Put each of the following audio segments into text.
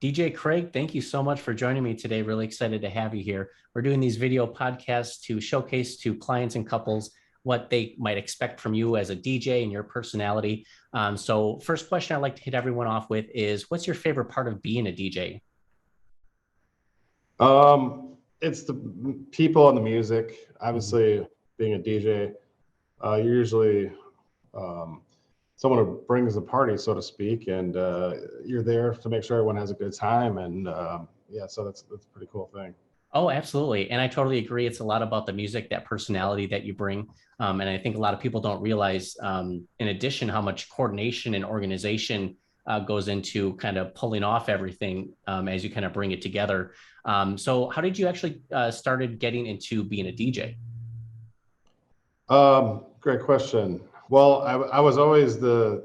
DJ Craig, thank you so much for joining me today. Really excited to have you here. We're doing these video podcasts to showcase to clients and couples what they might expect from you as a DJ and your personality. So first question I'd like to hit everyone off with is, what's your favorite part of being a DJ? It's the people and the music. Obviously, being a DJ, you're usually someone who brings the party, so to speak, and you're there to make sure everyone has a good time. And yeah, so that's a pretty cool thing. Oh, absolutely. And I totally agree. It's a lot about the music, that personality that you bring. And I think a lot of people don't realize, in addition, how much coordination and organization goes into kind of pulling off everything as you kind of bring it together. So how did you actually started getting into being a DJ? Great question. Well, I was always the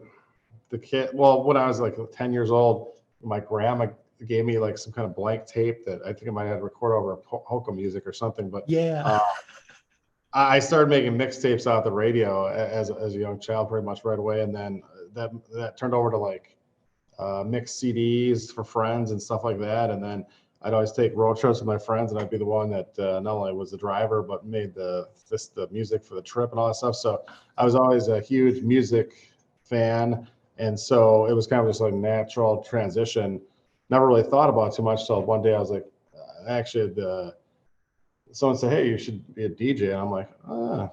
kid. Well, when I was like 10 years old, my grandma gave me like some kind of blank tape that I think I might have to record over polka music or something. But Yeah. I started making mixtapes out the radio as a young child, pretty much right away, and then that turned over to like mixed CDs for friends and stuff like that. And then I'd always take road trips with my friends, and I'd be the one that not only was the driver but made the music for the trip and all that stuff. So I was always a huge music fan, and so it was kind of just like a natural transition. Never really thought about it too much till one day I was like, actually, someone said, "Hey, you should be a DJ," and I'm like,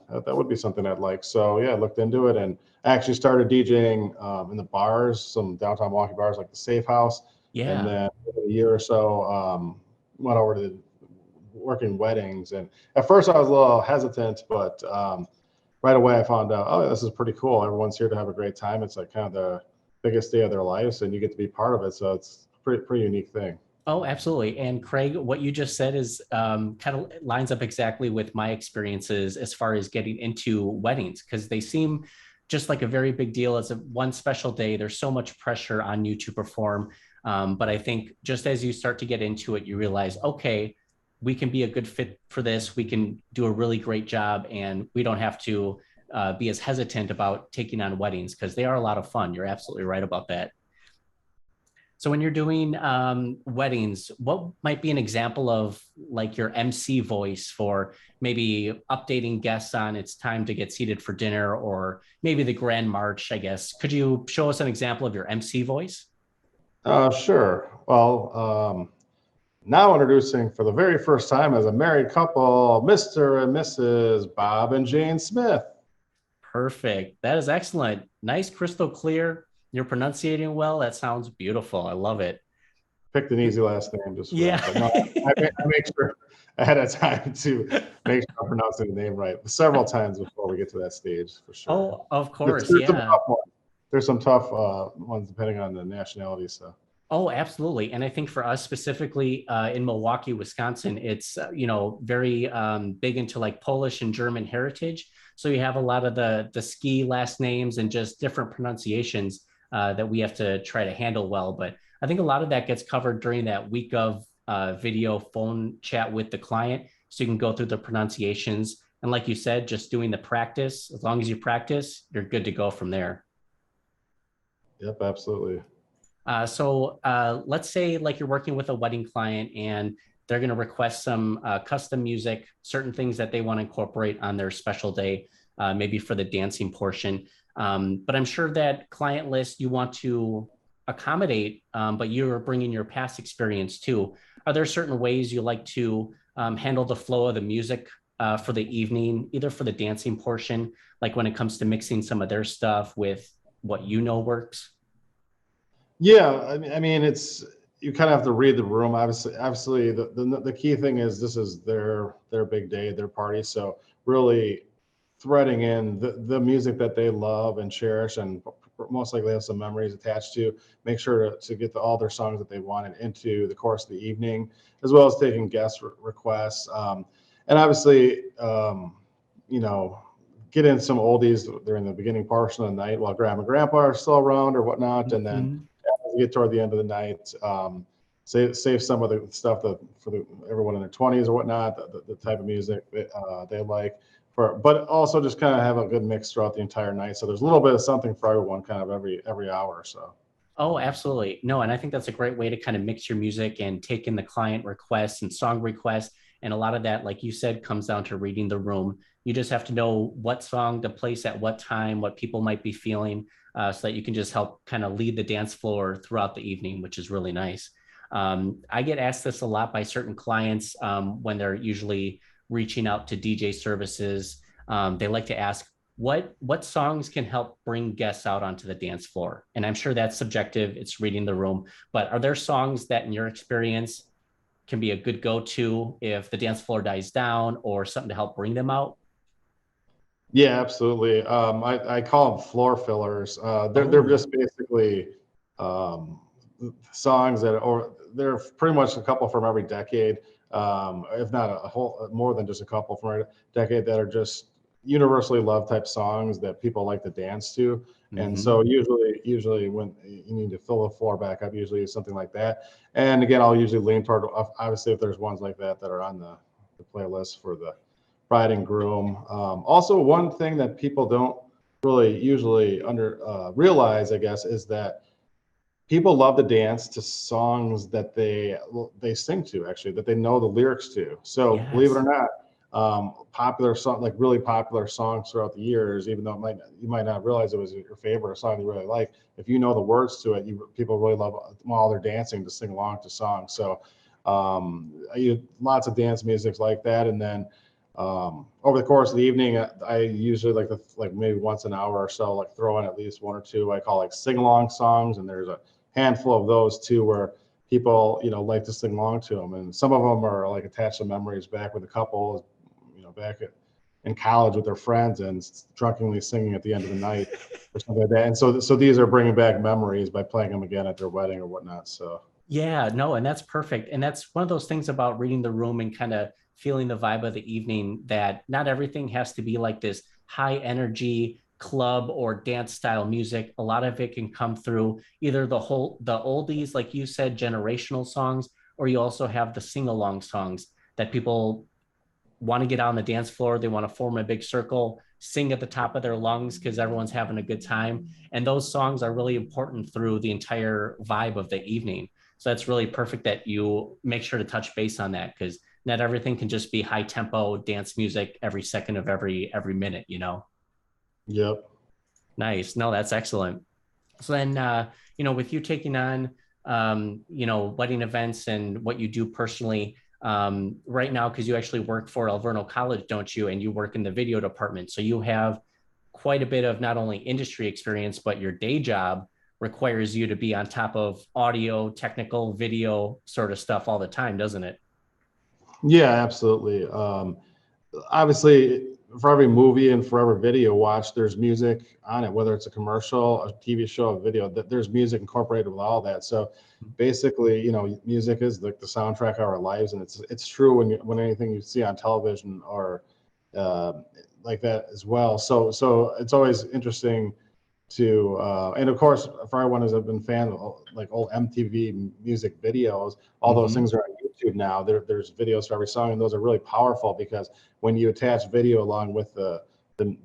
that would be something I'd like. So yeah, I looked into it and I actually started DJing in the bars, some downtown Milwaukee bars like the Safe House. And Yeah. then a year or so, went over to working weddings. And at first I was a little hesitant, but right away I found out, oh, this is pretty cool. Everyone's here to have a great time. It's like kind of the biggest day of their lives, and you get to be part of it. So it's a pretty unique thing. Oh, absolutely. And Craig, what you just said is kind of lines up exactly with my experiences as far as getting into weddings, because they seem just like a very big deal. It's a one special day. There's so much pressure on you to perform. But I think just as you start to get into it, you realize, okay, we can be a good fit for this. We can do a really great job, and we don't have to be as hesitant about taking on weddings because they are a lot of fun. You're absolutely right about that. So when you're doing weddings, what might be an example of like your MC voice for maybe updating guests on it's time to get seated for dinner, or maybe the grand march, I guess. Could you show us an example of your MC voice? Sure. Well, now introducing for the very first time as a married couple, Mr. and Mrs. Bob and Jane Smith. Perfect. That is excellent. Nice, crystal clear. You're pronunciating well. That sounds beautiful. I love it. Picked an easy last name just for Yeah. that. But no, I make sure ahead of time to make sure I'm pronouncing the name right several times before we get to that stage for sure. Oh, of There's, course. there's some Yeah. tough ones. There's some tough ones depending on the nationality. So Oh, absolutely. And I think for us specifically in Milwaukee, Wisconsin, it's very big into like Polish and German heritage. So you have a lot of the ski last names and just different pronunciations that we have to try to handle well. But I think a lot of that gets covered during that week of video phone chat with the client, so you can go through the pronunciations. And like you said, just doing the practice. As long as you practice, you're good to go from there. yep, absolutely. So let's say like you're working with a wedding client and they're going to request some custom music, certain things that they want to incorporate on their special day, maybe for the dancing portion. But I'm sure that client list you want to accommodate, but you're bringing your past experience too. Are there certain ways you like to handle the flow of the music for the evening, either for the dancing portion, like when it comes to mixing some of their stuff with what works? Yeah, I mean, it's you kind of have to read the room. Obviously, the key thing is this is their big day, their party. So really threading in the music that they love and cherish, and most likely have some memories attached to. Make sure to get all their songs that they wanted into the course of the evening, as well as taking guest requests. And obviously, you know, get in some oldies during the beginning portion of the night while grandma and grandpa are still around or whatnot, and then Mhm. as we get toward the end of the night, save some of the stuff that for everyone in their 20s or whatnot, the type of music that they like. But also just kind of have a good mix throughout the entire night. So there's a little bit of something for everyone, kind of every hour or so. Oh, absolutely. No, and I think that's a great way to kind of mix your music and take in the client requests and song requests. And a lot of that, like you said, comes down to reading the room. You just have to know what song to place at what time, what people might be feeling, so that you can just help kind of lead the dance floor throughout the evening, which is really nice. I get asked this a lot by certain clients when they're usually reaching out to DJ services. They like to ask, what songs can help bring guests out onto the dance floor? And I'm sure that's subjective, it's reading the room, but are there songs that in your experience can be a good go-to if the dance floor dies down, or something to help bring them out? Yeah, absolutely. I call them floor fillers. They're Oh, just basically um, songs that, or they're pretty much a couple from every decade, if not a whole, more than just a couple from every decade that are just universally loved type songs that people like to dance to. And mm-hmm. so usually when you need to fill the floor back up, usually it's something like that. And again, I'll usually lean toward, obviously if there's ones like that that are on the playlist for the bride and groom. Also, one thing that people don't really usually under realize, I guess, is that people love to dance to songs that they sing to, actually, that they know the lyrics to. So believe it or Yes. not, popular song, like really popular songs throughout the years, even though you might not realize it was your favorite or song you really like, if you know the words to it, people really love while they're dancing to sing along to songs. So lots of dance music like that. And then over the course of the evening, I usually like maybe once an hour or so, like throw in at least one or two I call like sing along songs, and there's a handful of those too where people like to sing along to them, and some of them are like attached to memories back with a couple, back in college with their friends and drunkenly singing at the end of the night or something like that. And so these are bringing back memories by playing them again at their wedding or whatnot. So Yeah, no, and that's perfect. And that's one of those things about reading the room and kind of feeling the vibe of the evening, that not everything has to be like this high energy club or dance style music. A lot of it can come through either the oldies, like you said, generational songs, or you also have the sing along songs that people want to get out on the dance floor. They want to form a big circle, sing at the top of their lungs because everyone's having a good time. And those songs are really important through the entire vibe of the evening. So that's really perfect that you make sure to touch base on that, because not everything can just be high tempo dance music every second of every minute, you know? yep. Nice. No, that's excellent. So then, with you taking on, wedding events and what you do personally right now, because you actually work for Alverno College, don't you? And you work in the video department. So you have quite a bit of not only industry experience, but your day job requires you to be on top of audio, technical, video sort of stuff all the time, doesn't it? Yeah, absolutely. Obviously, for every movie and for every video watch, there's music on it, whether it's a commercial, a TV show, a video, there's music incorporated with all that. So basically, music is like the soundtrack of our lives. And it's true when anything you see on television or uh, like that as well. So it's always interesting to and of course for everyone who's been fan of like old MTV music videos, all those Mm-hmm. things are on YouTube now. There's videos for every song, and those are really powerful because when you attach video along with the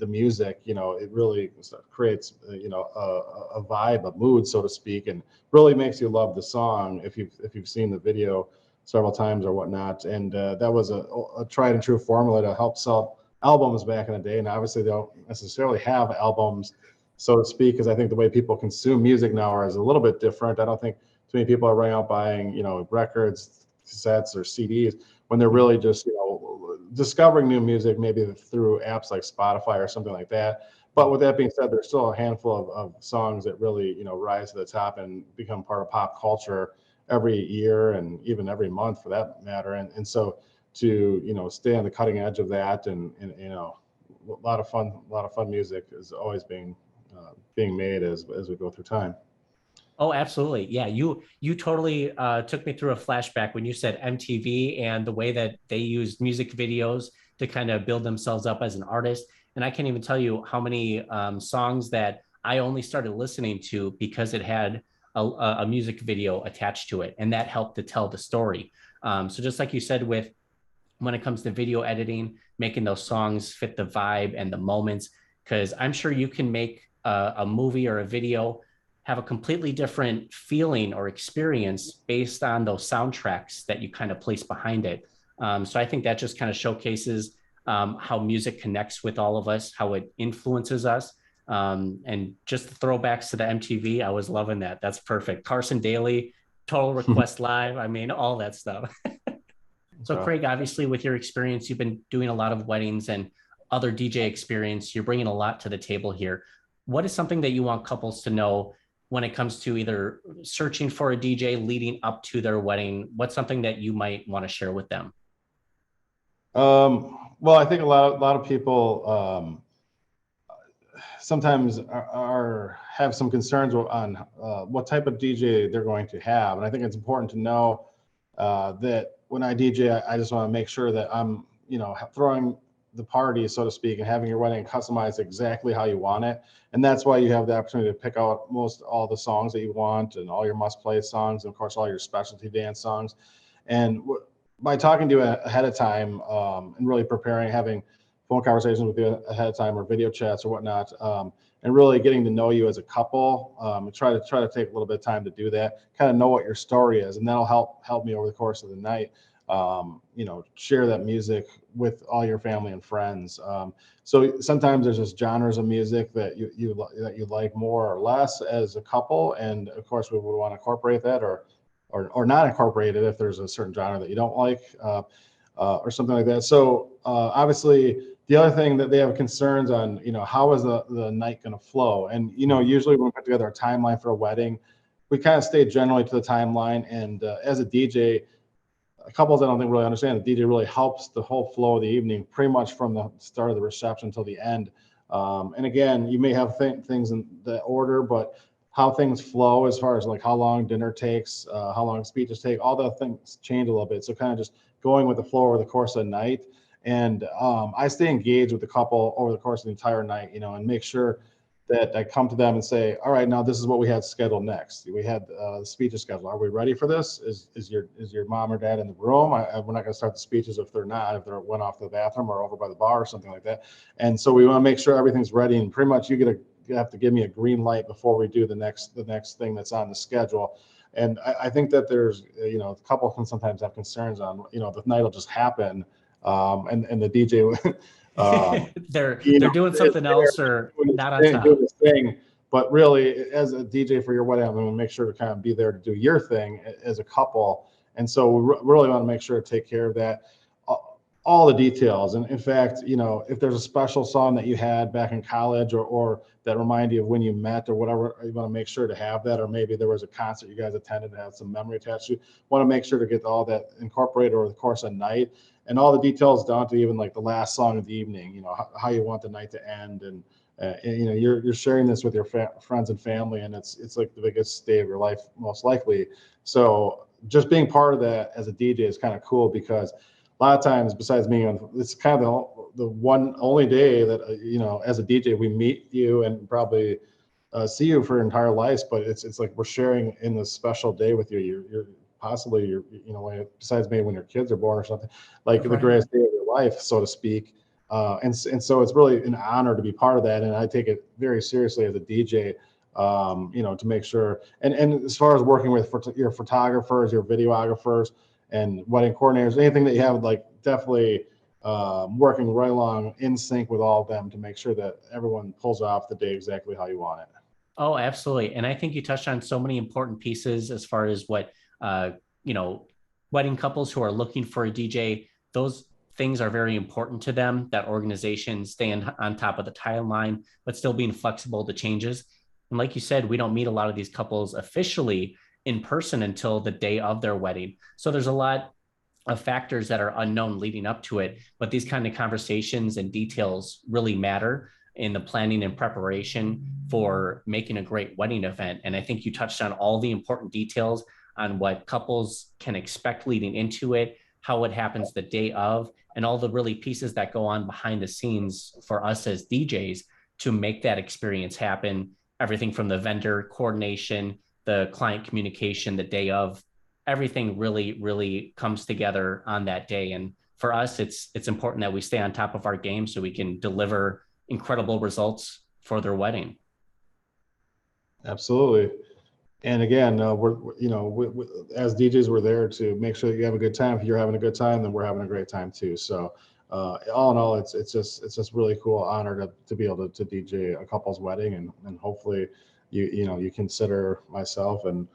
music, it really creates a vibe, a mood, so to speak, and really makes you love the song if you've seen the video several times or whatnot. And that was a tried and true formula to help sell albums back in the day. And obviously they don't necessarily have albums, so to speak, because I think the way people consume music now is a little bit different. I don't think too many people are running out buying, records, cassettes, or CDs when they're really just, discovering new music, maybe through apps like Spotify or something like that. But with that being said, there's still a handful of songs that really, rise to the top and become part of pop culture every year and even every month for that matter. And so to, stay on the cutting edge of that and a lot of fun music is always being made as we go through time. Oh, absolutely. Yeah, you totally took me through a flashback when you said MTV and the way that they used music videos to kind of build themselves up as an artist. And I can't even tell you how many songs that I only started listening to because it had a music video attached to it, and that helped to tell the story. So just like you said, with when it comes to video editing, making those songs fit the vibe and the moments, because I'm sure you can make a movie or a video have a completely different feeling or experience based on those soundtracks that you kind of place behind it. So I think that just kind of showcases how music connects with all of us, how it influences us. And just the throwbacks to the MTV, I was loving that. That's perfect. Carson Daly, Total Request Live. I mean, all that stuff. So, So, Craig, obviously, with your experience, you've been doing a lot of weddings and other DJ experience. You're bringing a lot to the table here. What is something that you want couples to know when it comes to either searching for a DJ leading up to their wedding? What's something that you might want to share with them? well, I think a lot of people sometimes have some concerns on what type of DJ they're going to have, and I think it's important to know that when I DJ, I just want to make sure that I'm, throwing the party, so to speak, and having your wedding customized exactly how you want it. And that's why you have the opportunity to pick out most all the songs that you want and all your must-play songs, and of course all your specialty dance songs. And by talking to you ahead of time and really preparing, having phone conversations with you ahead of time or video chats or whatnot, and really getting to know you as a couple, and try to take a little bit of time to do that, kind of know what your story is, and that'll help me over the course of the night. Share that music with all your family and friends. So sometimes there's just genres of music that you like more or less as a couple, and of course we would want to incorporate that or not incorporate it if there's a certain genre that you don't like, or something like that. So obviously the other thing that they have concerns on, how is the night going to flow? And, usually when we put together a timeline for a wedding, we kind of stay generally to the timeline. And as a DJ, couples I don't think really understand, the DJ really helps the whole flow of the evening, pretty much from the start of the reception till the end. And again, you may have things in the order, but how things flow as far as like how long dinner takes, how long speeches take, all the things change a little bit. So kind of just going with the flow over the course of the night. And I stay engaged with the couple over the course of the entire night, and make sure that I come to them and say, all right, now this is what we had scheduled next. We had the speeches scheduled. Are we ready for this? Is your mom or dad in the room? We're not going to start the speeches if they're not, if they went off to the bathroom or over by the bar or something like that. And so we want to make sure everything's ready. And pretty much you have to give me a green light before we do the next thing that's on the schedule. And I think that there's, a couple can sometimes have concerns on, the night will just happen. And the DJ, they're doing something else or not on doing top. this thing. But really, as a DJ for your wedding, I'm going to make sure to kind of be there to do your thing as a couple. And so we really want to make sure to take care of that, all the details. And in fact, if there's a special song that you had back in college or that remind you of when you met or whatever, you want to make sure to have that. Or maybe there was a concert you guys attended that had some memory attached to. Want to make sure to get all that incorporated over the course of the night, and all the details down to even like the last song of the evening. How you want the night to end, and you're sharing this with your friends and family, and it's like the biggest day of your life most likely. So just being part of that as a DJ is kind of cool, because a lot of times, besides being it's kind of the one only day that as a DJ we meet you and probably see you for your entire lives, but it's like we're sharing in this special day with you. You're possibly besides maybe when your kids are born or something, like the greatest day of your life, so to speak. And so it's really an honor to be part of that, and I take it very seriously as a DJ. To make sure, and as far as working with your photographers, your videographers, and wedding coordinators, anything that you have, like definitely working right along in sync with all of them to make sure that everyone pulls off the day exactly how you want it. Oh, absolutely. And I think you touched on so many important pieces as far as what, you know, wedding couples who are looking for a DJ, those things are very important to them, that organization staying on top of the timeline, but still being flexible to changes. And like you said, we don't meet a lot of these couples officially in person until the day of their wedding. So there's a lot of factors that are unknown leading up to it, but these kind of conversations and details really matter in the planning and preparation for making a great wedding event. And I think you touched on all the important details on what couples can expect leading into it, how it happens the day of, and all the really pieces that go on behind the scenes for us as DJs to make that experience happen. Everything from the vendor coordination, the client communication, the day of, everything really, really comes together on that day. And for us, it's important that we stay on top of our game so we can deliver incredible results for their wedding. Absolutely. And again, as DJs, we're there to make sure that you have a good time. If you're having a good time, then we're having a great time too. So, all in all, it's just really cool honor to be able to DJ a couple's wedding, and hopefully you consider myself and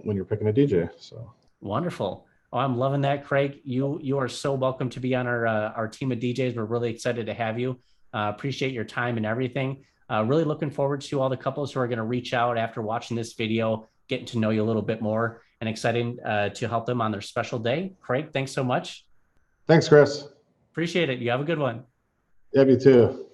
when you're picking a DJ. So Wonderful. Oh, I'm loving that, Craig. You are so welcome to be on our team of DJs. We're really excited to have you. Appreciate your time and everything. Really looking forward to all the couples who are going to reach out after watching this video, getting to know you a little bit more, and exciting to help them on their special day. Craig, thanks so much. thanks, Chris. Appreciate it. You have a good one. Yeah, you too.